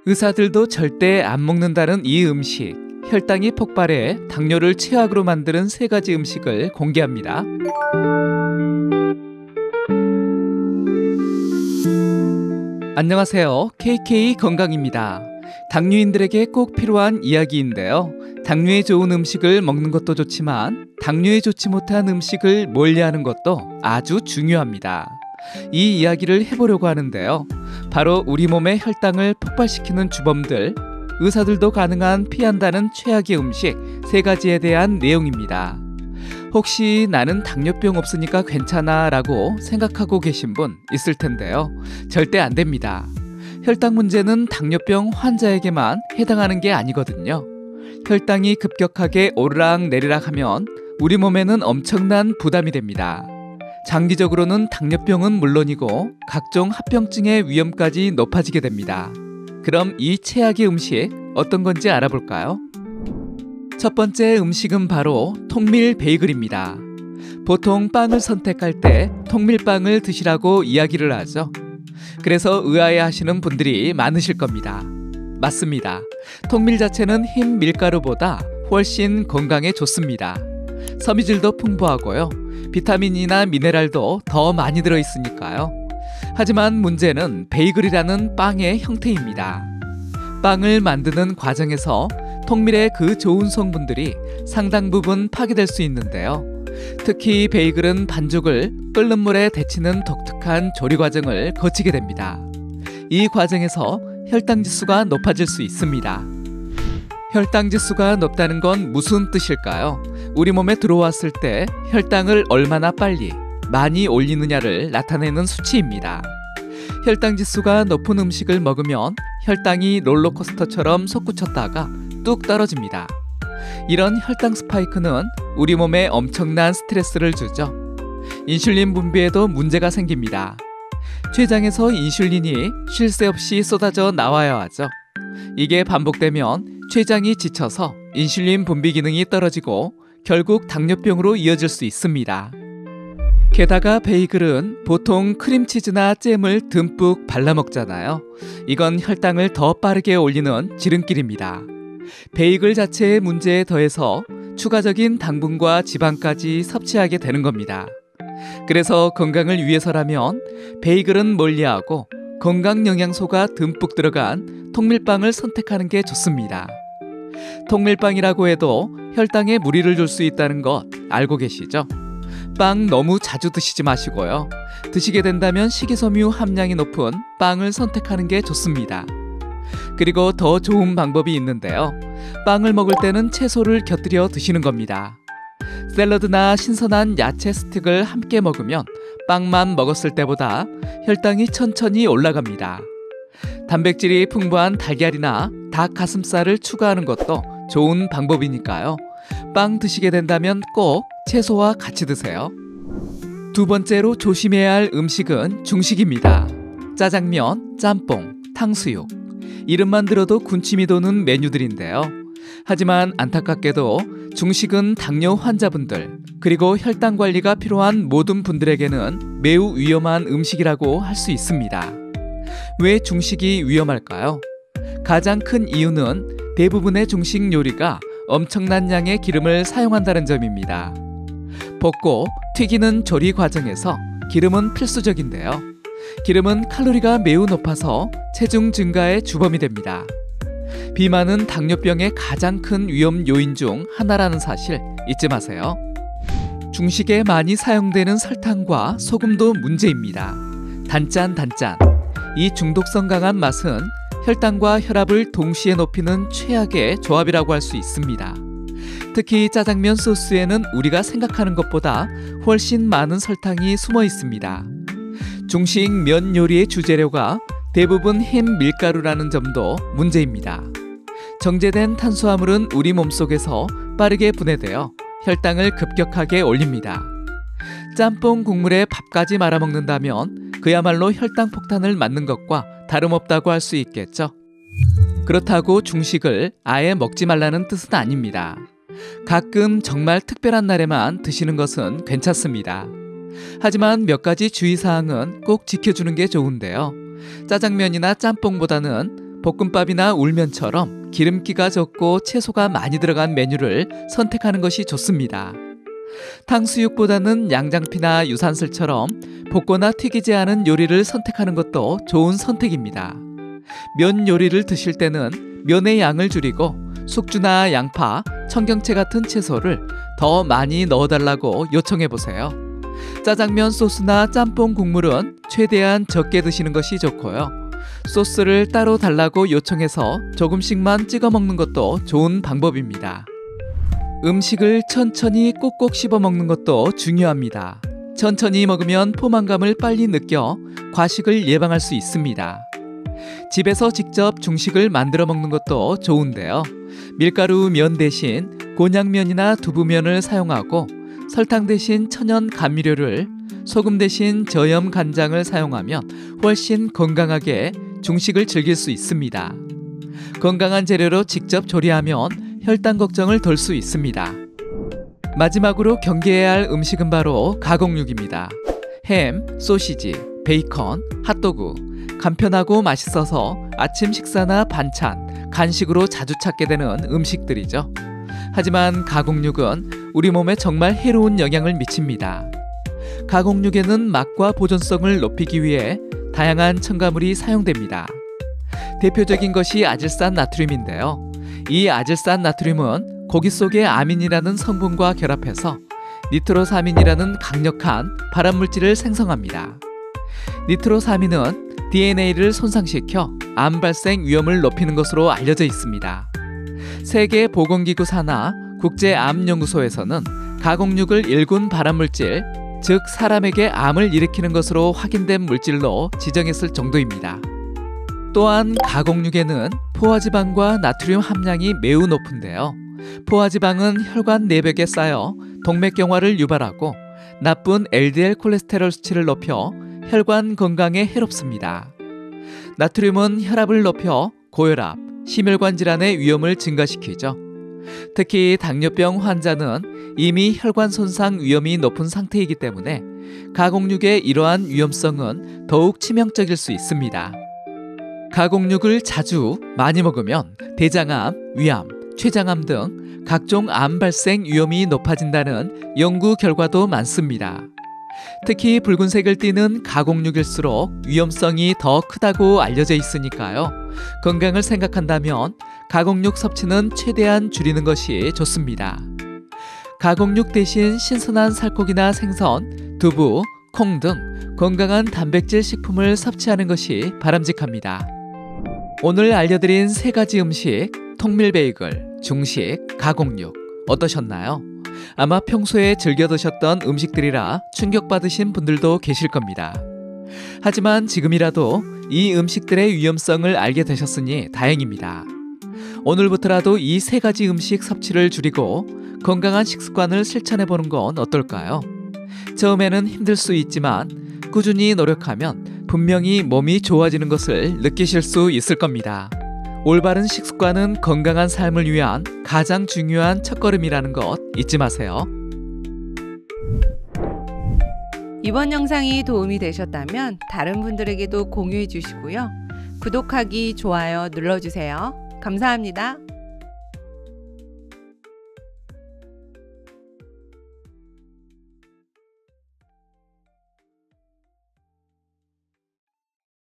의사들도 절대 안 먹는다는 이 음식, 혈당이 폭발해 당뇨를 최악으로 만드는 3가지 음식을 공개합니다. 안녕하세요. KK 건강입니다. 당뇨인들에게 꼭 필요한 이야기인데요. 당뇨에 좋은 음식을 먹는 것도 좋지만 당뇨에 좋지 못한 음식을 멀리하는 것도 아주 중요합니다. 이 이야기를 해보려고 하는데요. 바로 우리 몸의 혈당을 폭발시키는 주범들, 의사들도 가능한 피한다는 최악의 음식 3가지에 대한 내용입니다. 혹시 나는 당뇨병 없으니까 괜찮아 라고 생각하고 계신 분 있을 텐데요. 절대 안 됩니다. 혈당 문제는 당뇨병 환자에게만 해당하는 게 아니거든요. 혈당이 급격하게 오르락내리락 하면 우리 몸에는 엄청난 부담이 됩니다. 장기적으로는 당뇨병은 물론이고 각종 합병증의 위험까지 높아지게 됩니다. 그럼 이 최악의 음식 어떤 건지 알아볼까요? 첫 번째 음식은 바로 통밀 베이글입니다. 보통 빵을 선택할 때 통밀빵을 드시라고 이야기를 하죠. 그래서 의아해하시는 분들이 많으실 겁니다. 맞습니다. 통밀 자체는 흰 밀가루보다 훨씬 건강에 좋습니다. 섬유질도 풍부하고요. 비타민이나 미네랄도 더 많이 들어있으니까요. 하지만 문제는 베이글이라는 빵의 형태입니다. 빵을 만드는 과정에서 통밀의 그 좋은 성분들이 상당 부분 파괴될 수 있는데요. 특히 베이글은 반죽을 끓는 물에 데치는 독특한 조리 과정을 거치게 됩니다. 이 과정에서 혈당 지수가 높아질 수 있습니다. 혈당 지수가 높다는 건 무슨 뜻일까요? 우리 몸에 들어왔을 때 혈당을 얼마나 빨리, 많이 올리느냐를 나타내는 수치입니다. 혈당 지수가 높은 음식을 먹으면 혈당이 롤러코스터처럼 솟구쳤다가 뚝 떨어집니다. 이런 혈당 스파이크는 우리 몸에 엄청난 스트레스를 주죠. 인슐린 분비에도 문제가 생깁니다. 췌장에서 인슐린이 쉴 새 없이 쏟아져 나와야 하죠. 이게 반복되면 췌장이 지쳐서 인슐린 분비 기능이 떨어지고 결국 당뇨병으로 이어질 수 있습니다. 게다가 베이글은 보통 크림치즈나 잼을 듬뿍 발라 먹잖아요. 이건 혈당을 더 빠르게 올리는 지름길입니다. 베이글 자체의 문제에 더해서 추가적인 당분과 지방까지 섭취하게 되는 겁니다. 그래서 건강을 위해서라면 베이글은 멀리하고 건강 영양소가 듬뿍 들어간 통밀빵을 선택하는 게 좋습니다. 통밀빵이라고 해도 혈당에 무리를 줄 수 있다는 것 알고 계시죠? 빵 너무 자주 드시지 마시고요. 드시게 된다면 식이섬유 함량이 높은 빵을 선택하는 게 좋습니다. 그리고 더 좋은 방법이 있는데요. 빵을 먹을 때는 채소를 곁들여 드시는 겁니다. 샐러드나 신선한 야채 스틱을 함께 먹으면 빵만 먹었을 때보다 혈당이 천천히 올라갑니다. 단백질이 풍부한 달걀이나 닭 가슴살을 추가하는 것도 좋은 방법이니까요. 빵 드시게 된다면 꼭 채소와 같이 드세요. 두 번째로 조심해야 할 음식은 중식입니다. 짜장면, 짬뽕, 탕수육. 이름만 들어도 군침이 도는 메뉴들인데요. 하지만 안타깝게도 중식은 당뇨 환자분들, 그리고 혈당 관리가 필요한 모든 분들에게는 매우 위험한 음식이라고 할 수 있습니다. 왜 중식이 위험할까요? 가장 큰 이유는 대부분의 중식 요리가 엄청난 양의 기름을 사용한다는 점입니다. 볶고 튀기는 조리 과정에서 기름은 필수적인데요. 기름은 칼로리가 매우 높아서 체중 증가의 주범이 됩니다. 비만은 당뇨병의 가장 큰 위험 요인 중 하나라는 사실 잊지 마세요. 중식에 많이 사용되는 설탕과 소금도 문제입니다. 단짠. 이 중독성 강한 맛은 혈당과 혈압을 동시에 높이는 최악의 조합이라고 할 수 있습니다. 특히 짜장면 소스에는 우리가 생각하는 것보다 훨씬 많은 설탕이 숨어 있습니다. 중식 면 요리의 주재료가 대부분 흰 밀가루라는 점도 문제입니다. 정제된 탄수화물은 우리 몸속에서 빠르게 분해되어 혈당을 급격하게 올립니다. 짬뽕 국물에 밥까지 말아 먹는다면 그야말로 혈당 폭탄을 맞는 것과 다름없다고 할 수 있겠죠. 그렇다고 중식을 아예 먹지 말라는 뜻은 아닙니다. 가끔 정말 특별한 날에만 드시는 것은 괜찮습니다. 하지만 몇 가지 주의사항은 꼭 지켜주는 게 좋은데요. 짜장면이나 짬뽕보다는 볶음밥이나 울면처럼 기름기가 적고 채소가 많이 들어간 메뉴를 선택하는 것이 좋습니다. 탕수육보다는 양장피나 유산슬처럼 볶거나 튀기지 않은 요리를 선택하는 것도 좋은 선택입니다. 면 요리를 드실 때는 면의 양을 줄이고 숙주나 양파, 청경채 같은 채소를 더 많이 넣어달라고 요청해보세요. 짜장면 소스나 짬뽕 국물은 최대한 적게 드시는 것이 좋고요. 소스를 따로 달라고 요청해서 조금씩만 찍어 먹는 것도 좋은 방법입니다. 음식을 천천히 꼭꼭 씹어 먹는 것도 중요합니다. 천천히 먹으면 포만감을 빨리 느껴 과식을 예방할 수 있습니다. 집에서 직접 중식을 만들어 먹는 것도 좋은데요. 밀가루 면 대신 곤약면이나 두부면을 사용하고 설탕 대신 천연 감미료를, 소금 대신 저염 간장을 사용하면 훨씬 건강하게 중식을 즐길 수 있습니다. 건강한 재료로 직접 조리하면 혈당 걱정을 덜 수 있습니다. 마지막으로 경계해야 할 음식은 바로 가공육입니다. 햄, 소시지, 베이컨, 핫도그, 간편하고 맛있어서 아침 식사나 반찬, 간식으로 자주 찾게 되는 음식들이죠. 하지만 가공육은 우리 몸에 정말 해로운 영향을 미칩니다. 가공육에는 맛과 보존성을 높이기 위해 다양한 첨가물이 사용됩니다. 대표적인 것이 아질산 나트륨인데요. 이 아질산 나트륨은 고기 속의 아민이라는 성분과 결합해서 니트로사민이라는 강력한 발암물질을 생성합니다. 니트로사민은 DNA를 손상시켜 암 발생 위험을 높이는 것으로 알려져 있습니다. 세계보건기구 산하 국제암연구소에서는 가공육을 일군 발암물질, 즉 사람에게 암을 일으키는 것으로 확인된 물질로 지정했을 정도입니다. 또한 가공육에는 포화지방과 나트륨 함량이 매우 높은데요. 포화지방은 혈관 내벽에 쌓여 동맥경화를 유발하고 나쁜 LDL 콜레스테롤 수치를 높여 혈관 건강에 해롭습니다. 나트륨은 혈압을 높여 고혈압, 심혈관 질환의 위험을 증가시키죠. 특히 당뇨병 환자는 이미 혈관 손상 위험이 높은 상태이기 때문에 가공육의 이러한 위험성은 더욱 치명적일 수 있습니다. 가공육을 자주 많이 먹으면 대장암, 위암, 췌장암 등 각종 암 발생 위험이 높아진다는 연구 결과도 많습니다. 특히 붉은색을 띠는 가공육일수록 위험성이 더 크다고 알려져 있으니까요. 건강을 생각한다면 가공육 섭취는 최대한 줄이는 것이 좋습니다. 가공육 대신 신선한 살코기나 생선, 두부, 콩 등 건강한 단백질 식품을 섭취하는 것이 바람직합니다. 오늘 알려드린 3가지 음식, 통밀 베이글, 중식, 가공육 어떠셨나요? 아마 평소에 즐겨 드셨던 음식들이라 충격받으신 분들도 계실 겁니다. 하지만 지금이라도 이 음식들의 위험성을 알게 되셨으니 다행입니다. 오늘부터라도 이 3가지 음식 섭취를 줄이고 건강한 식습관을 실천해보는 건 어떨까요? 처음에는 힘들 수 있지만 꾸준히 노력하면 분명히 몸이 좋아지는 것을 느끼실 수 있을 겁니다. 올바른 식습관은 건강한 삶을 위한 가장 중요한 첫걸음이라는 것 잊지 마세요. 이번 영상이 도움이 되셨다면 다른 분들에게도 공유해 주시고요. 구독하기, 좋아요 눌러주세요. 감사합니다.